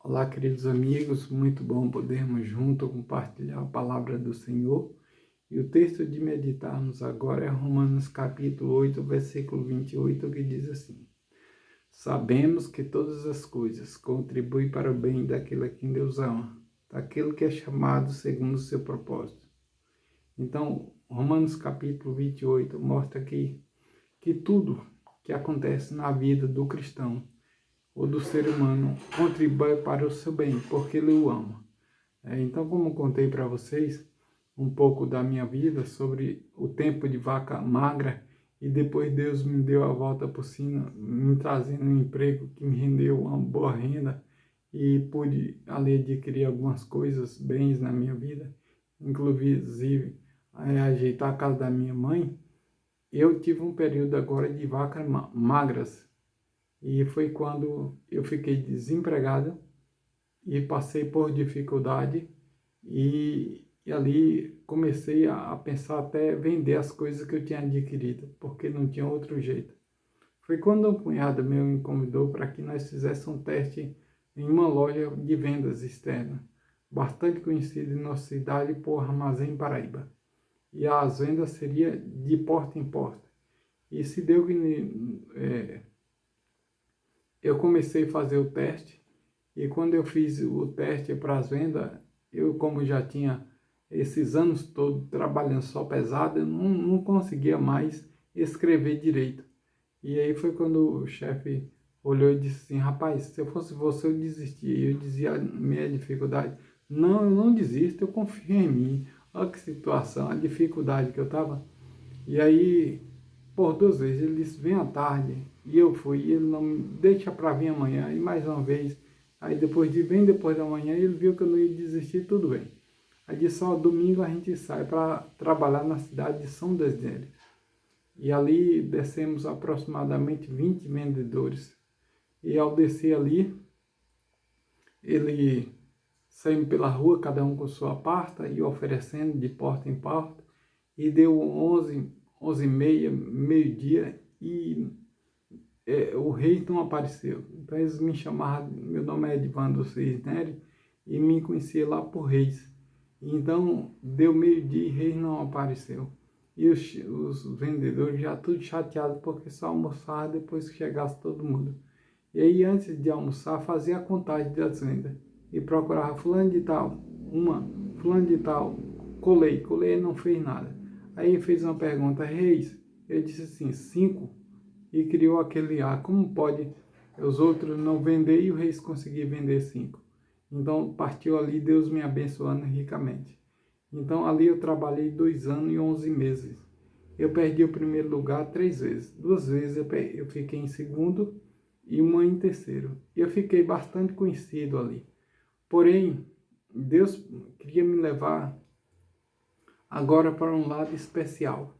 Olá, queridos amigos, muito bom podermos juntos compartilhar a palavra do Senhor. E o texto de meditarmos agora é Romanos capítulo 8, versículo 28, que diz assim: Sabemos que todas as coisas contribuem para o bem daquele a quem Deus ama, daquele que é chamado segundo o seu propósito. Então, Romanos capítulo 28 mostra que tudo que acontece na vida do cristão ou do ser humano contribui para o seu bem, porque ele o ama. Então, como contei para vocês um pouco da minha vida sobre o tempo de vaca magra, e depois Deus me deu a volta por cima, me trazendo um emprego que me rendeu uma boa renda e pude ali adquirir algumas coisas, bens na minha vida, inclusive ajeitar a casa da minha mãe. Eu tive um período agora de vacas magras, e foi quando eu fiquei desempregado e passei por dificuldade e ali comecei a pensar até vender as coisas que eu tinha adquirido, porque não tinha outro jeito. Foi quando um cunhado meu me convidou para que nós fizéssemos um teste em uma loja de vendas externa, bastante conhecida em nossa cidade por Armazém Paraíba. E as vendas seriam de porta em porta. E se deu que eu comecei a fazer o teste, e quando eu fiz o teste para as vendas, eu, como já tinha esses anos todos trabalhando só pesado, eu não conseguia mais escrever direito. E aí foi quando o chefe olhou e disse assim: rapaz, se eu fosse você, eu desistia. E eu dizia a minha dificuldade: não, eu não desisto, eu confio em mim. Olha que situação, a dificuldade que eu estava. E aí, por duas vezes, ele disse: vem à tarde. E eu fui, e ele não me deixa para vir amanhã. E mais uma vez, aí vem depois da manhã, ele viu que eu não ia desistir, tudo bem. Aí disse: só domingo a gente sai para trabalhar na cidade de São Desidério. E ali descemos aproximadamente 20 vendedores. E ao descer ali, ele saiu pela rua, cada um com sua pasta, e oferecendo de porta em porta. E deu 11h30, meio-dia, e o rei não apareceu. Então eles me chamaram, meu nome é Edvando Cisneri, e me conhecia lá por Reis. Então deu meio-dia e Reis não apareceu. E os vendedores já tudo chateados, porque só almoçavam depois que chegasse todo mundo. E aí, antes de almoçar, fazia a contagem das vendas. E procurava fulano de tal, fulano de tal, colei, ele não fez nada. Aí ele fez uma pergunta: Reis, eu disse assim, 5, e criou aquele como pode os outros não vender e o Reis conseguir vender 5? Então partiu ali Deus me abençoando ricamente. Então ali eu trabalhei 2 anos e 11 meses. Eu perdi o primeiro lugar 3 vezes. 2 vezes eu fiquei em segundo e uma em terceiro. E eu fiquei bastante conhecido ali. Porém, Deus queria me levar agora para um lado especial,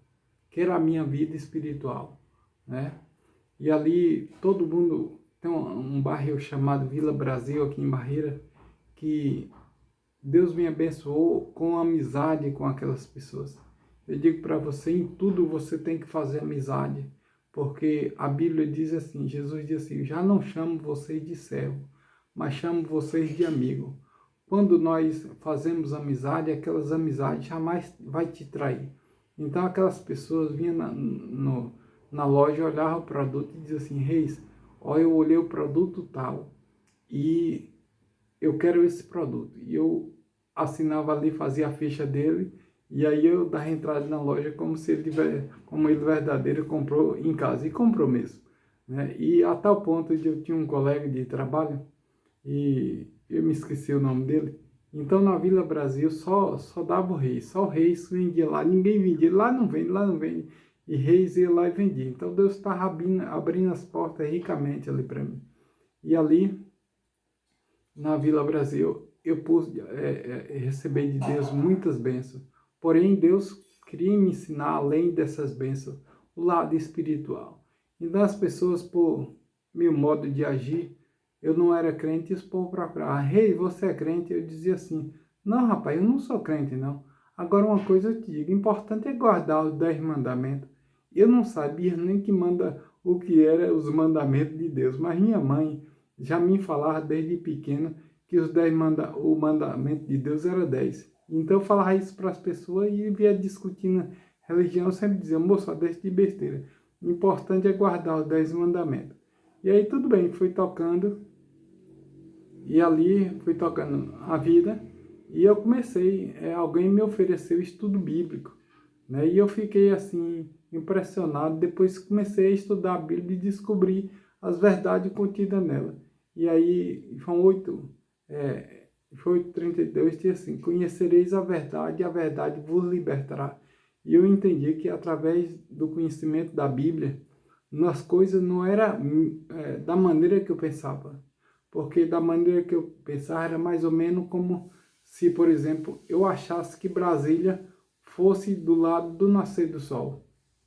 que era a minha vida espiritual, né? E ali todo mundo tem um bairro chamado Vila Brasil aqui em Barreira, que Deus me abençoou com amizade com aquelas pessoas. Eu digo para você, em tudo você tem que fazer amizade, porque a Bíblia diz assim, Jesus diz assim: já não chamo vocês de servo, mas chamo vocês de amigo. Quando nós fazemos amizade, aquelas amizades jamais vai te trair. Então aquelas pessoas vinham na loja, olhavam o produto e diziam assim: Reis, olha, eu olhei o produto tal e eu quero esse produto. E eu assinava ali, fazia a ficha dele, e aí eu dava entrada na loja como se como ele verdadeiro comprou em casa, e comprou mesmo, né? E a tal ponto de eu tinha um colega de trabalho, e eu me esqueci o nome dele. Então na Vila Brasil só dava o Reis, só o Reis vendia lá, ninguém vendia, lá não vende, lá não vende. E Reis ia lá e vendia. Então Deus estava abrindo as portas ricamente ali para mim. E ali na Vila Brasil eu pude receber de Deus muitas bênçãos. Porém Deus queria me ensinar, além dessas bênçãos, o lado espiritual. Então as pessoas, por meu modo de agir, eu não era crente, e os povos procuravam: Rei, você é crente? Eu dizia assim: não, rapaz, eu não sou crente, não. Agora uma coisa eu te digo: o importante é guardar os 10 mandamentos. Eu não sabia nem o que eram os mandamentos de Deus, mas minha mãe já me falava desde pequeno que o mandamento de Deus era 10. Então eu falava isso para as pessoas e via discutindo religião, eu sempre dizia, moço, deixa de besteira. O importante é guardar os 10 mandamentos. E aí tudo bem, fui tocando, e ali fui tocando a vida, e eu comecei, alguém me ofereceu estudo bíblico, né? E eu fiquei assim, impressionado, depois comecei a estudar a Bíblia e descobri as verdades contidas nela. E aí, foi 8:32, diz assim, conhecereis a verdade e a verdade vos libertará. E eu entendi que através do conhecimento da Bíblia, as coisas não era da maneira que eu pensava. Porque da maneira que eu pensava era mais ou menos como se, por exemplo, eu achasse que Brasília fosse do lado do nascer do sol.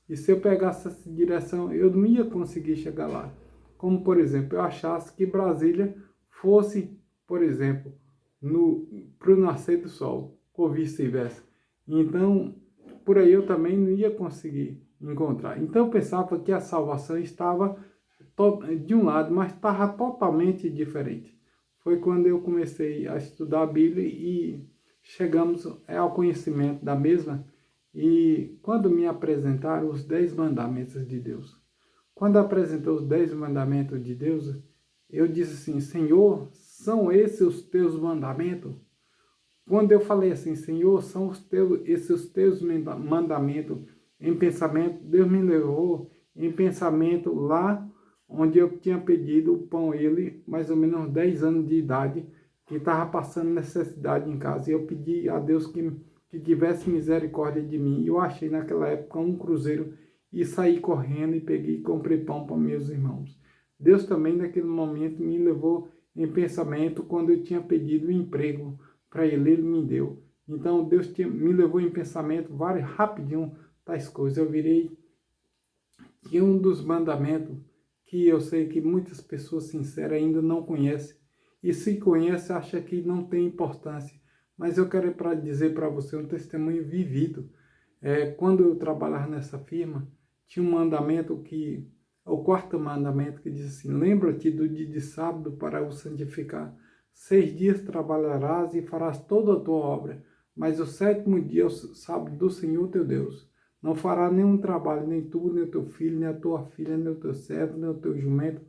E se eu pegasse essa direção, eu não ia conseguir chegar lá. Como, por exemplo, eu achasse que Brasília fosse, por exemplo, para o nascer do sol, ou vice-versa. Então, por aí eu também não ia conseguir encontrar. Então, eu pensava que a salvação estava de um lado, mas estava totalmente diferente. Foi quando eu comecei a estudar a Bíblia e chegamos ao conhecimento da mesma. E quando me apresentaram os 10 mandamentos de Deus, quando apresentou os 10 mandamentos de Deus, eu disse assim, Senhor, são esses os teus mandamentos? Quando eu falei assim, Senhor, são esses os teus mandamentos em pensamento, Deus me levou em pensamento lá onde eu tinha pedido o pão, ele, mais ou menos uns 10 anos de idade, que estava passando necessidade em casa. E eu pedi a Deus que tivesse misericórdia de mim. E eu achei naquela época um cruzeiro e saí correndo e peguei e comprei pão para meus irmãos. Deus também naquele momento me levou em pensamento quando eu tinha pedido um emprego para ele, ele me deu. Então Deus me levou em pensamento rapidinho tais coisas. Eu virei que um dos mandamentos que eu sei que muitas pessoas sinceras ainda não conhecem, e se conhece, acha que não tem importância. Mas eu quero dizer para você um testemunho vivido. Quando eu trabalhava nessa firma, tinha um mandamento o quarto mandamento que diz assim, lembra-te do dia de sábado para o santificar. 6 dias trabalharás e farás toda a tua obra, mas o 7º dia é o sábado do Senhor teu Deus. Não fará nenhum trabalho, nem tu, nem o teu filho, nem a tua filha, nem o teu servo, nem o teu jumento,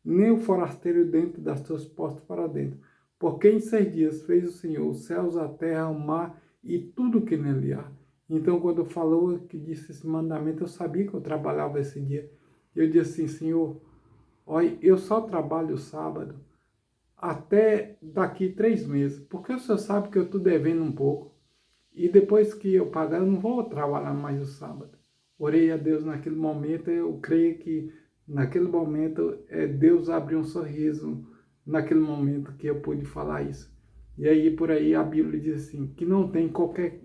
nem o forasteiro dentro das tuas portas para dentro. Porque em 6 dias fez o Senhor os céus, a terra, o mar e tudo que nele há. Então, quando falou que disse esse mandamento, eu sabia que eu trabalhava esse dia. Eu disse assim, Senhor, olha, eu só trabalho sábado até daqui 3 meses, porque o Senhor sabe que eu estou devendo um pouco. E depois que eu pagar, eu não vou trabalhar mais o sábado. Orei a Deus naquele momento, eu creio que naquele momento Deus abriu um sorriso naquele momento que eu pude falar isso. E aí por aí a Bíblia diz assim, que não tem qualquer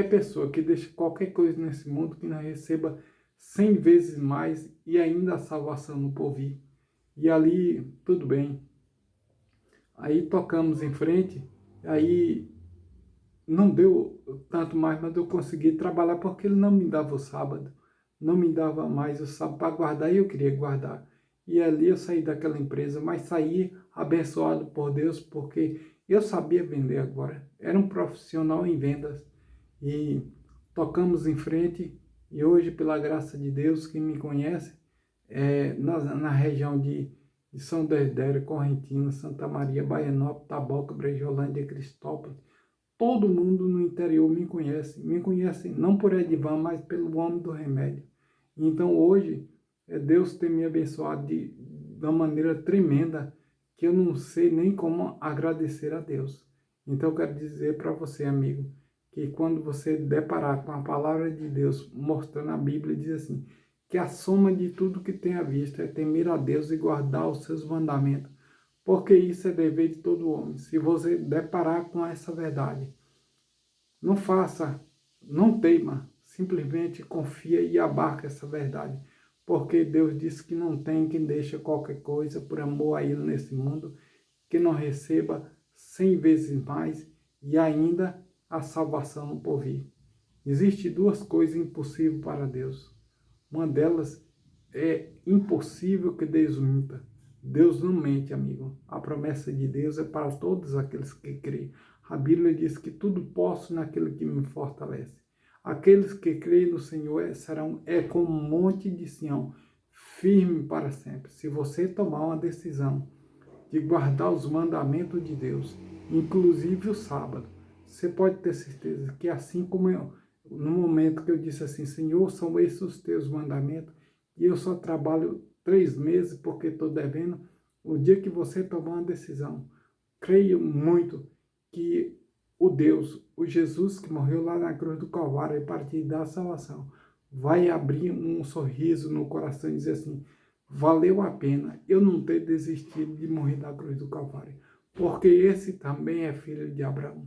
pessoa que deixe qualquer coisa nesse mundo que não receba 100 vezes mais e ainda a salvação no porvir. E ali, tudo bem. Aí tocamos em frente, aí não deu tanto mais, mas eu consegui trabalhar porque ele não me dava o sábado, não me dava mais o sábado para guardar e eu queria guardar. E ali eu saí daquela empresa, mas saí abençoado por Deus porque eu sabia vender agora. Era um profissional em vendas e tocamos em frente e hoje, pela graça de Deus, quem me conhece, na região de São Desidério, Correntina, Santa Maria, Baianópolis, Taboca, Brejolândia, Cristópolis, todo mundo no interior me conhece não por Edivan, mas pelo homem do remédio. Então hoje, Deus tem me abençoado de uma maneira tremenda que eu não sei nem como agradecer a Deus. Então eu quero dizer para você, amigo, que quando você deparar com a palavra de Deus mostrando a Bíblia, diz assim, que a soma de tudo que tem à vista é temer a Deus e guardar os seus mandamentos, porque isso é dever de todo homem. Se você deparar com essa verdade, não faça, não teima, simplesmente confia e abarca essa verdade, porque Deus disse que não tem quem deixe qualquer coisa por amor a Ele nesse mundo, que não receba 100 vezes mais e ainda a salvação no porvir. Existem 2 coisas impossíveis para Deus. Uma delas é impossível que Deus minta. Deus não mente, amigo. A promessa de Deus é para todos aqueles que creem. A Bíblia diz que tudo posso naquele que me fortalece. Aqueles que creem no Senhor serão como um monte de Sião, firme para sempre. Se você tomar uma decisão de guardar os mandamentos de Deus, inclusive o sábado, você pode ter certeza que assim como eu, no momento que eu disse assim, Senhor, são esses os teus mandamentos, e eu só trabalho 3 meses porque estou devendo, o dia que você tomar uma decisão, creio muito que o Deus, o Jesus que morreu lá na cruz do Calvário para te dar a salvação, vai abrir um sorriso no coração e dizer assim, valeu a pena eu não ter desistido de morrer na cruz do Calvário, porque esse também é filho de Abraão.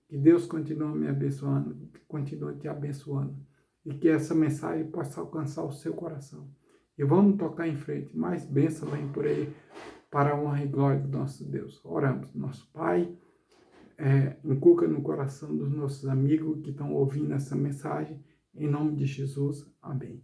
Que Deus continue me abençoando, continue te abençoando, e que essa mensagem possa alcançar o seu coração. E vamos tocar em frente, mais bênção vem por aí, para a honra e glória do nosso Deus. Oramos, nosso Pai, inculca no coração dos nossos amigos que estão ouvindo essa mensagem, em nome de Jesus, amém.